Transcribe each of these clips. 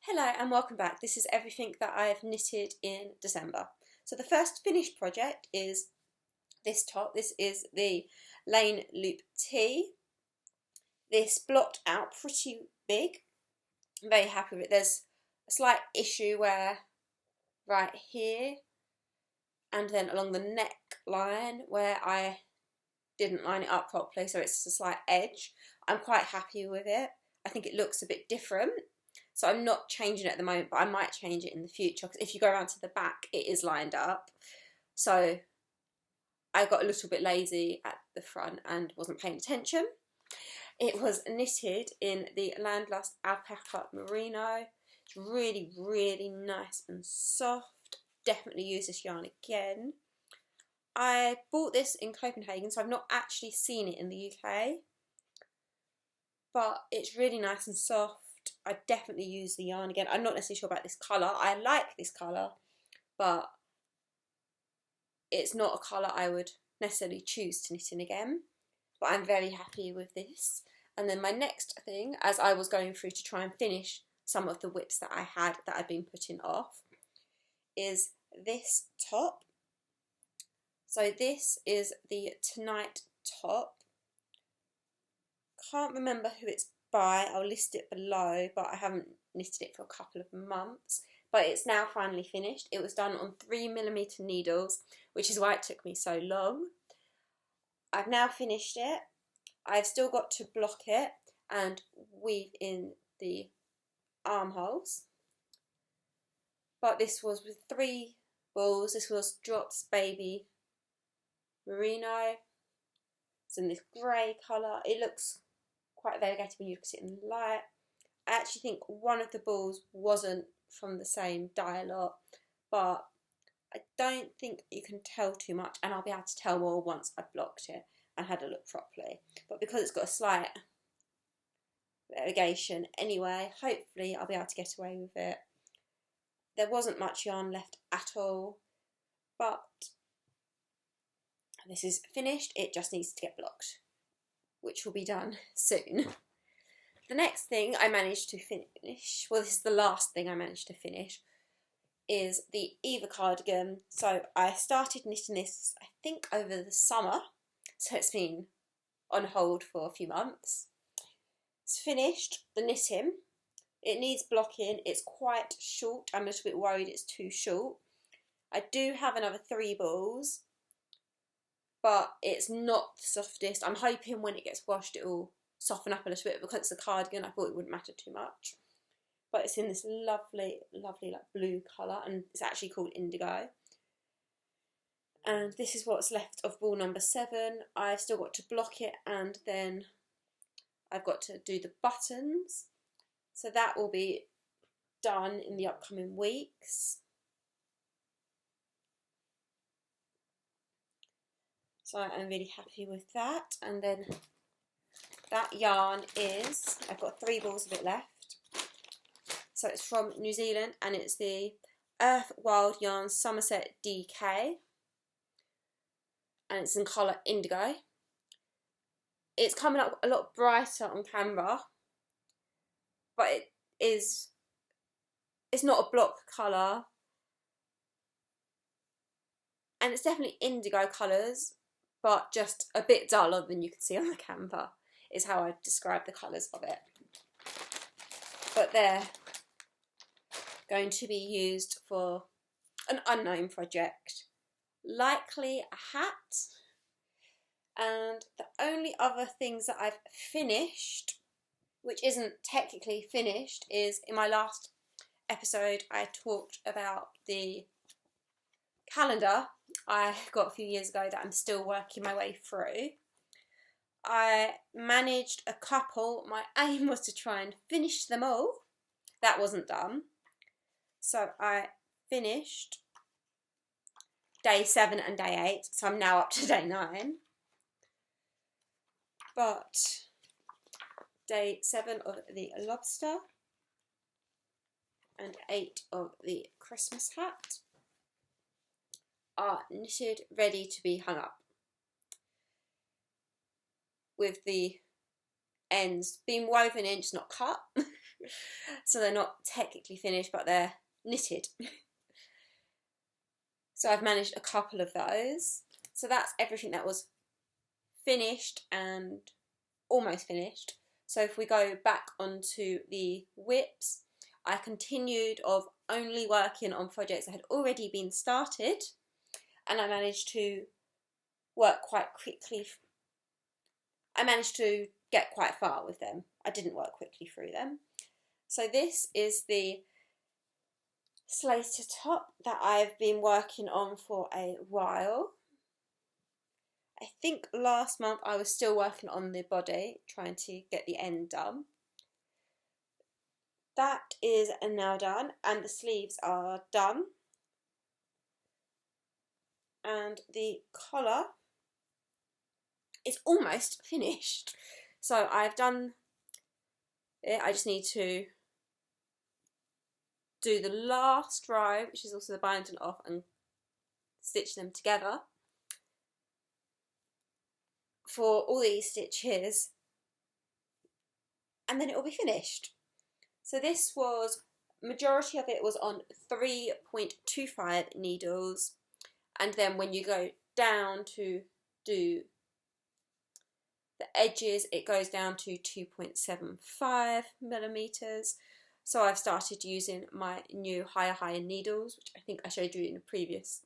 Hello and welcome back. This is everything that I've knitted in December. So the first finished project is this top. This is the Lane Loop Tee. This blocked out pretty big. I'm very happy with it. There's a slight issue where right here and then along the neckline where I didn't line it up properly, so it's a slight edge. I'm quite happy with it. I think it looks a bit different. So I'm not changing it at the moment, but I might change it in the future, because if you go around to the back, it is lined up. So I got a little bit lazy at the front and wasn't paying attention. It was knitted in the Landlust Alpaka Merino. It's really, really nice and soft. Definitely use this yarn again. I bought this in Copenhagen, so I've not actually seen it in the UK. But it's really nice and soft. I definitely use the yarn again. I'm not necessarily sure about this colour. I like this colour, but it's not a colour I would necessarily choose to knit in again. But I'm very happy with this. And then my next thing, as I was going through to try and finish some of the WIPs that I had that I'd been putting off, is this top. So this is the Tonight top. Can't remember who it's by. I'll list it below, but I haven't knitted it for a couple of months. But it's now finally finished. It was done on 3mm needles, which is why it took me so long. I've now finished it. I've still got to block it and weave in the armholes. But this was with 3 balls. This was Drops Baby Merino. It's in this grey colour. It looks quite variegated when you look at it in the light. I actually think one of the balls wasn't from the same dye lot, but I don't think you can tell too much, and I'll be able to tell more once I've blocked it and had a look properly. But because it's got a slight variegation anyway, hopefully I'll be able to get away with it. There wasn't much yarn left at all, but this is finished. It just needs to get blocked, which will be done soon. The next thing I managed to finish, well, this is the last thing I managed to finish, is the Eva Cardigan. So I started knitting this, I think, over the summer, so it's been on hold for a few months. It's finished, the knitting. It needs blocking. It's quite short. I'm a little bit worried it's too short. I do have another 3 balls, but it's not the softest. I'm hoping when it gets washed it will soften up a little bit. Because it's a cardigan, I thought it wouldn't matter too much. But it's in this lovely, lovely like blue colour, and it's actually called Indigo. And this is what's left of ball number 7. I've still got to block it, and then I've got to do the buttons. So that will be done in the upcoming weeks. So I'm really happy with that. And then that yarn is, I've got 3 balls of it left. So it's from New Zealand, and it's the Earth Wild Yarn Somerset DK. And it's in colour Indigo. It's coming up a lot brighter on camera, but it's not a block colour. And it's definitely indigo colours, but just a bit duller than you can see on the camera, is how I describe the colours of it. But they're going to be used for an unknown project, likely a hat. And the only other things that I've finished, which isn't technically finished, is in my last episode I talked about the calendar I got a few years ago that I'm still working my way through. I managed a couple. My aim was to try and finish them all. That wasn't done. So I finished day 7 and day 8. So I'm now up to day 9. But day 7 of the lobster and 8 of the Christmas hat are knitted, ready to be hung up, with the ends being woven in, just not cut. So they're not technically finished, but they're knitted. So I've managed a couple of those. So that's everything that was finished and almost finished. So if we go back onto the WIPS, I continued of only working on projects that had already been started, and I managed to work quite quickly. I managed to get quite far with them. I didn't work quickly through them. So this is the Slatter top that I've been working on for a while. I think last month I was still working on the body, trying to get the end done. That is now done, and the sleeves are done. And the collar is almost finished. So I've done it. I just need to do the last row, which is also the binding off, and stitch them together for all these stitches, and then it will be finished. So this was, majority of it was on 3.25 needles, and then when you go down to do the edges, it goes down to 2.75 millimeters. So I've started using my new higher needles, which I think I showed you in a previous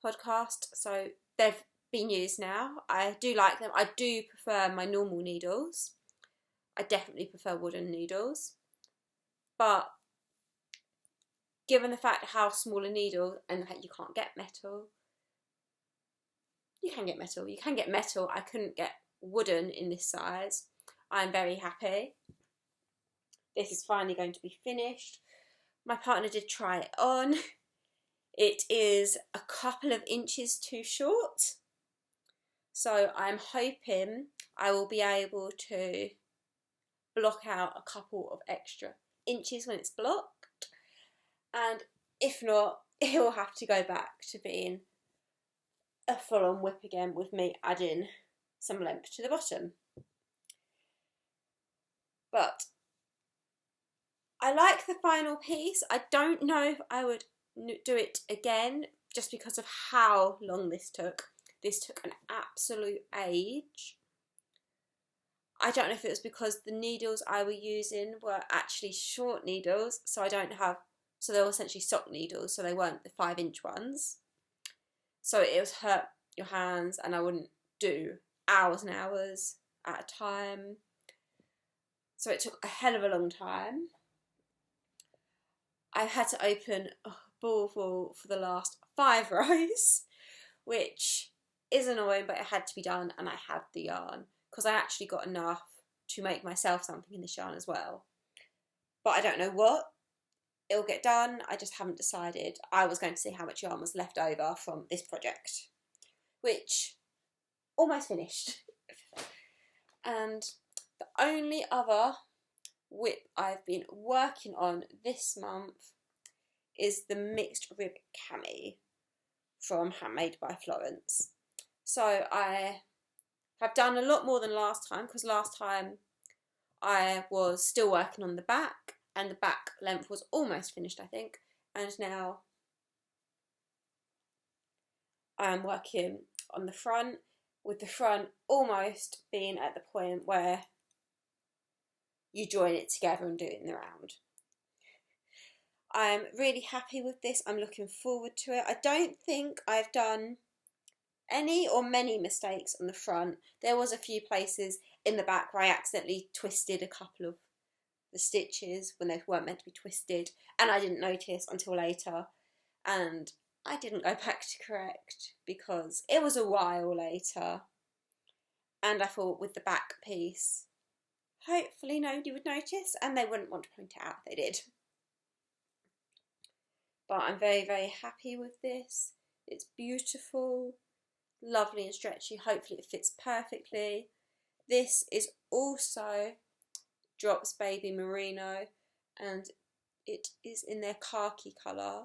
podcast. So they've been used now. I do like them. I do prefer my normal needles. I definitely prefer wooden needles. But given the fact how small a needle and that you can't get metal, you can get metal. You can get metal. I couldn't get wooden in this size. I'm very happy. This is finally going to be finished. My partner did try it on. It is a couple of inches too short. So I'm hoping I will be able to block out a couple of extra inches when it's blocked. And if not, it will have to go back to being a full-on whip again, with me adding some length to the bottom. But I like the final piece. I don't know if I would do it again, just because of how long this took. This took an absolute age. I don't know if it was because the needles I were using were actually short needles, so they were essentially sock needles, so they weren't the 5-inch ones. So it was hurt your hands, and I wouldn't do hours and hours at a time. So it took a hell of a long time. I had to open a ballful for the last 5 rows, which is annoying, but it had to be done, and I had the yarn, because I actually got enough to make myself something in this yarn as well. But I don't know what. It'll get done. I just haven't decided. I was going to see how much yarn was left over from this project, which almost finished. And the only other whip I've been working on this month is the mixed rib Cami from Handmade by Florence. So I have done a lot more than last time, because last time I was still working on the back, and the back length was almost finished, I think, and now I'm working on the front, with the front almost being at the point where you join it together and do it in the round. I'm really happy with this. I'm looking forward to it. I don't think I've done any or many mistakes on the front. There was a few places in the back where I accidentally twisted a couple of the stitches when they weren't meant to be twisted, and I didn't notice until later, and I didn't go back to correct because it was a while later. And I thought with the back piece, hopefully nobody would notice, and they wouldn't want to point it out if they did. But I'm very, very happy with this. It's beautiful, lovely and stretchy. Hopefully it fits perfectly. This is also Drops Baby Merino, and it is in their khaki colour.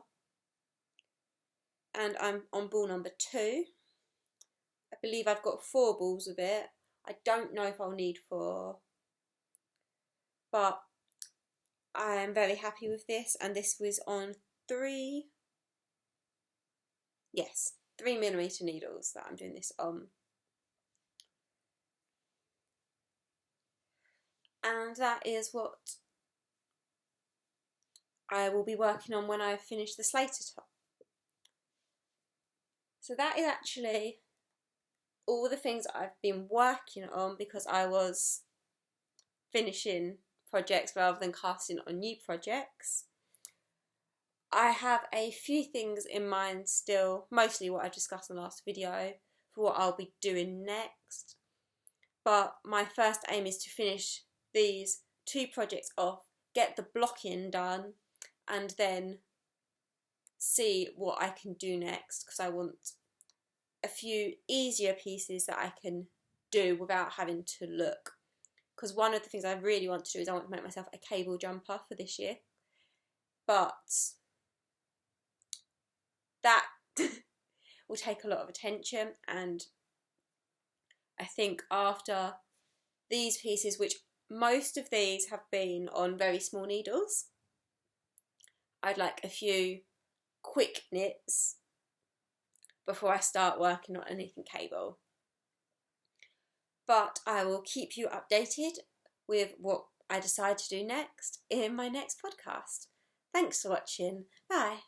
And I'm on ball number 2. I believe I've got 4 balls of it. I don't know if I'll need 4. But I am very happy with this, and this was on 3mm needles that I'm doing this on. And that is what I will be working on when I finish the Slatter top. So that is actually all the things I've been working on, because I was finishing projects rather than casting on new projects. I have a few things in mind still, mostly what I discussed in the last video, for what I'll be doing next. But my first aim is to finish these 2 projects off, get the blocking done, and then see what I can do next, because I want a few easier pieces that I can do without having to look. Because one of the things I really want to do is I want to make myself a cable jumper for this year. But that will take a lot of attention, and I think after these pieces, which most of these have been on very small needles, I'd like a few quick knits before I start working on anything cable. But I will keep you updated with what I decide to do next in my next podcast. Thanks for watching. Bye.